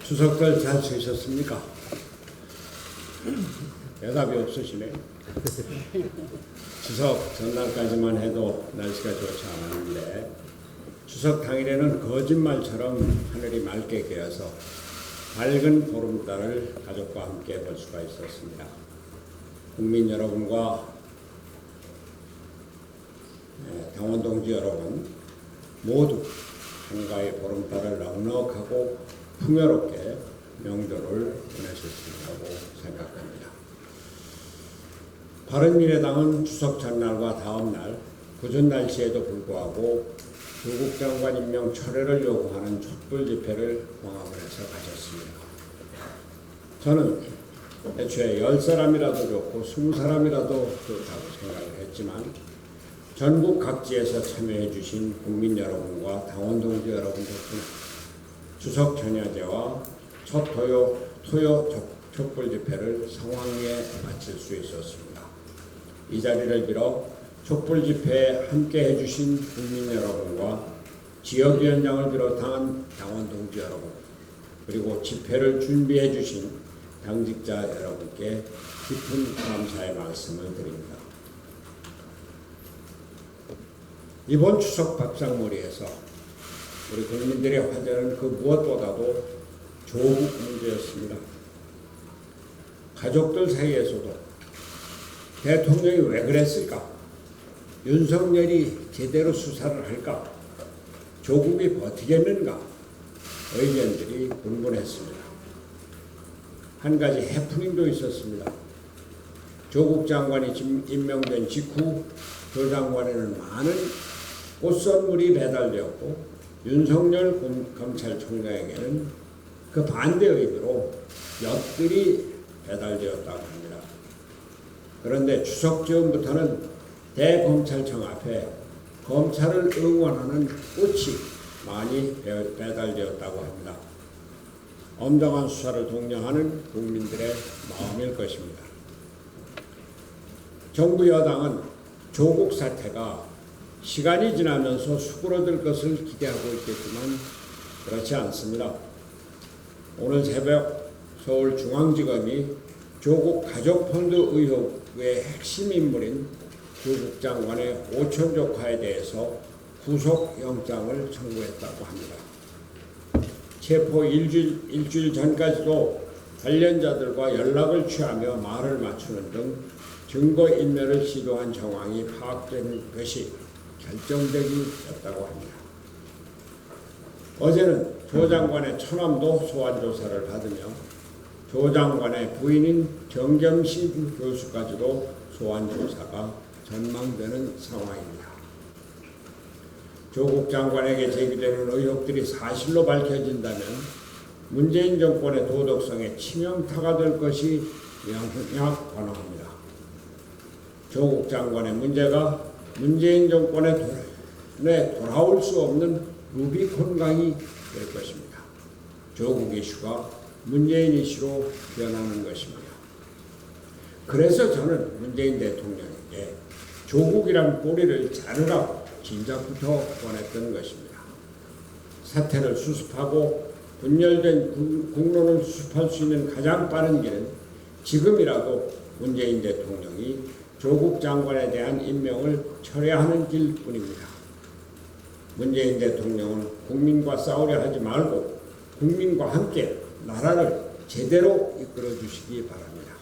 추석들 잘 쉬셨습니까? 대답이 없으시네. 추석 전날까지만 해도 날씨가 좋지 않았는데 추석 당일에는 거짓말처럼 하늘이 맑게 개어서 밝은 보름달을 가족과 함께 볼 수가 있었습니다. 국민 여러분과 당원 동지 여러분 모두 한가위 보름달을 넉넉하고 풍요롭게 명절을 보내셨으리라고 생각합니다. 바른미래당은 추석 전날과 다음날 궂은 날씨에도 불구하고 조국 장관 임명 철회를 요구하는 촛불 집회를 광화문에서 가졌습니다. 저는 애초에 10사람이라도 좋고 20사람이라도 좋다고 생각을 했지만 전국 각지에서 참여해 주신 국민 여러분과 당원 동지 여러분 덕분에 추석 전야제와 첫 토요 촛불 집회를 성황리에 마칠 수 있었습니다. 이 자리를 빌어 촛불 집회에 함께 해주신 국민 여러분과 지역위원장을 비롯한 당원 동지 여러분 그리고 집회를 준비해 주신 당직자 여러분께 깊은 감사의 말씀을 드립니다. 이번 추석 밥상머리에서 우리 국민들의 화제는 그 무엇보다도 조국 문제였습니다. 가족들 사이에서도 대통령이 왜 그랬을까? 윤석열이 제대로 수사를 할까? 조국이 버티겠는가? 의견들이 분분했습니다. 한 가지 해프닝도 있었습니다. 조국 장관이 임명된 직후 조 장관에는 많은 꽃선물이 배달되었고 윤석열 검찰총장에게는 그 반대 의미로 엿들이 배달되었다고 합니다. 그런데 추석 즈음부터는 대검찰청 앞에 검찰을 응원하는 꽃이 많이 배달되었다고 합니다. 엄정한 수사를 독려하는 국민들의 마음일 것입니다. 정부 여당은 조국 사태가 시간이 지나면서 수그러들 것을 기대하고 있겠지만 그렇지 않습니다. 오늘 새벽 서울중앙지검이 조국 가족펀드 의혹의 핵심 인물인 조국 장관의 오촌 조카에 대해서 구속영장을 청구했다고 합니다. 체포 일주일 전까지도 관련자들과 연락을 취하며 말을 맞추는 등 증거인멸을 시도한 정황이 파악된 것이 결정적이었다고 합니다. 어제는 조 장관의 처남도 소환조사를 받으며 조 장관의 부인인 정겸신 교수까지도 소환조사가 전망되는 상황입니다. 조국 장관에게 제기되는 의혹들이 사실로 밝혀진다면 문재인 정권의 도덕성에 치명타가 될 것이 명확합니다. 조국 장관의 문제가 문재인 정권에 돌아올 수 없는 루비콘강이 될 것입니다. 조국 이슈가 문재인 이슈로 변하는 것입니다. 그래서 저는 문재인 대통령에게 조국이란 꼬리를 자르라고 진작부터 원했던 것입니다. 사태를 수습하고 분열된 국론을 수습할 수 있는 가장 빠른 길은 지금이라도 문재인 대통령이 조국 장관에 대한 임명을 철회하는 길뿐입니다. 문재인 대통령은 국민과 싸우려 하지 말고 국민과 함께 나라를 제대로 이끌어 주시기 바랍니다.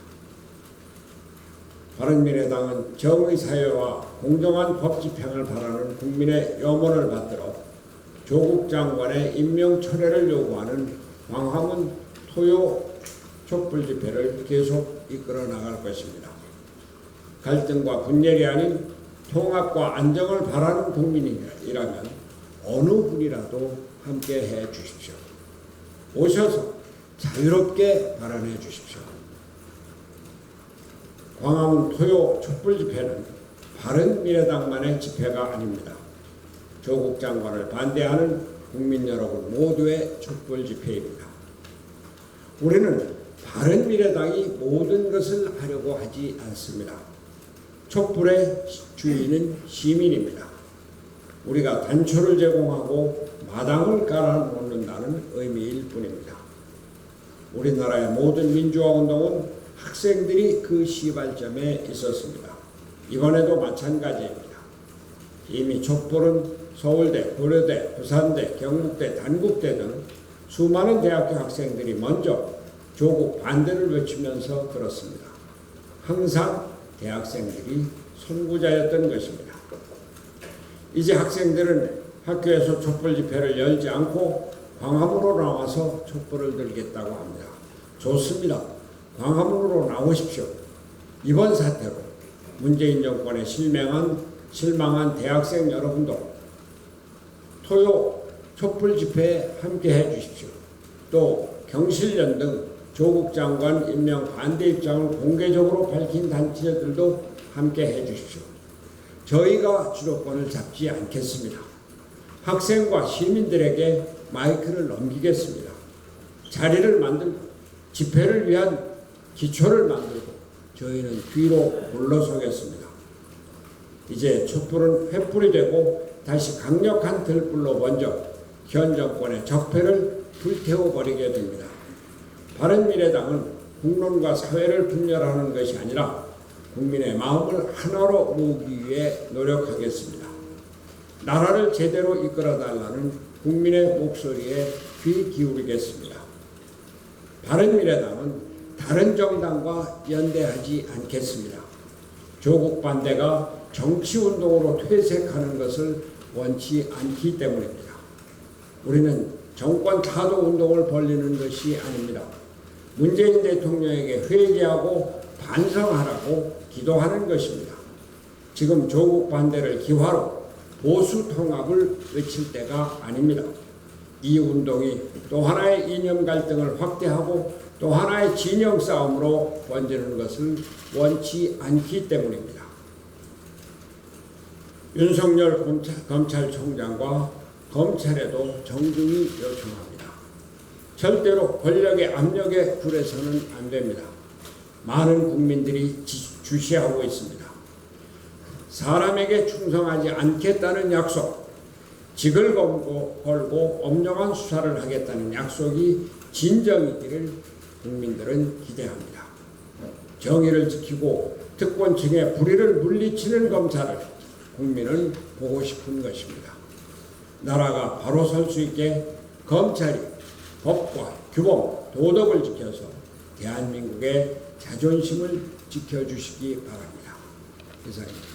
바른미래당은 정의사회와 공정한 법집행을 바라는 국민의 염원을 받들어 조국 장관의 임명 철회를 요구하는 광화문 토요 촛불 집회를 계속 이끌어 나갈 것입니다. 갈등과 분열이 아닌 통합과 안정을 바라는 국민이라면 어느 분이라도 함께 해 주십시오. 오셔서 자유롭게 발언해 주십시오. 광화문 토요 촛불 집회는 바른미래당만의 집회가 아닙니다. 조국 장관을 반대하는 국민 여러분 모두의 촛불 집회입니다. 우리는 바른미래당이 모든 것을 하려고 하지 않습니다. 촛불의 주인은 시민입니다. 우리가 단초를 제공하고 마당을 깔아놓는다는 의미일 뿐입니다. 우리나라의 모든 민주화 운동은 학생들이 그 시발점에 있었습니다. 이번에도 마찬가지입니다. 이미 촛불은 서울대, 고려대, 부산대, 경북대, 단국대 등 수많은 대학교 학생들이 먼저 조국 반대를 외치면서 들었습니다. 항상 대학생들이 선구자였던 것입니다. 이제 학생들은 학교에서 촛불 집회를 열지 않고 광화문으로 나와서 촛불을 들겠다고 합니다. 좋습니다. 광화문으로 나오십시오. 이번 사태로 문재인 정권에 실망한 대학생 여러분도 토요 촛불 집회에 함께 해주십시오. 또 경실련 등 조국 장관 임명 반대 입장을 공개적으로 밝힌 단체들도 함께 해주십시오. 저희가 주도권을 잡지 않겠습니다. 학생과 시민들에게 마이크를 넘기겠습니다. 자리를 만들고 집회를 위한 기초를 만들고 저희는 뒤로 물러서겠습니다. 이제 촛불은 횃불이 되고 다시 강력한 들불로 먼저 현 정권의 적폐를 불태워버리게 됩니다. 바른미래당은 국론과 사회를 분열하는 것이 아니라 국민의 마음을 하나로 모으기 위해 노력하겠습니다. 나라를 제대로 이끌어달라는 국민의 목소리에 귀 기울이겠습니다. 바른미래당은 다른 정당과 연대하지 않겠습니다. 조국 반대가 정치운동으로 퇴색하는 것을 원치 않기 때문입니다. 우리는 정권 타도 운동을 벌리는 것이 아닙니다. 문재인 대통령에게 회개하고 반성하라고 기도하는 것입니다. 지금 조국 반대를 기화로 보수 통합을 외칠 때가 아닙니다. 이 운동이 또 하나의 이념 갈등을 확대하고 또 하나의 진영 싸움으로 번지는 것을 원치 않기 때문입니다. 윤석열 검찰총장과 검찰에도 정중히 요청합니다. 절대로 권력의 압력에 굴해서는 안 됩니다. 많은 국민들이 주시하고 있습니다. 사람에게 충성하지 않겠다는 약속, 직을 걸고 엄정한 수사를 하겠다는 약속이 진정이기를 국민들은 기대합니다. 정의를 지키고 특권층의 불의를 물리치는 검찰을 국민은 보고 싶은 것입니다. 나라가 바로 설 수 있게 검찰이 법과 규범, 도덕을 지켜서 대한민국의 자존심을 지켜주시기 바랍니다. 이상입니다.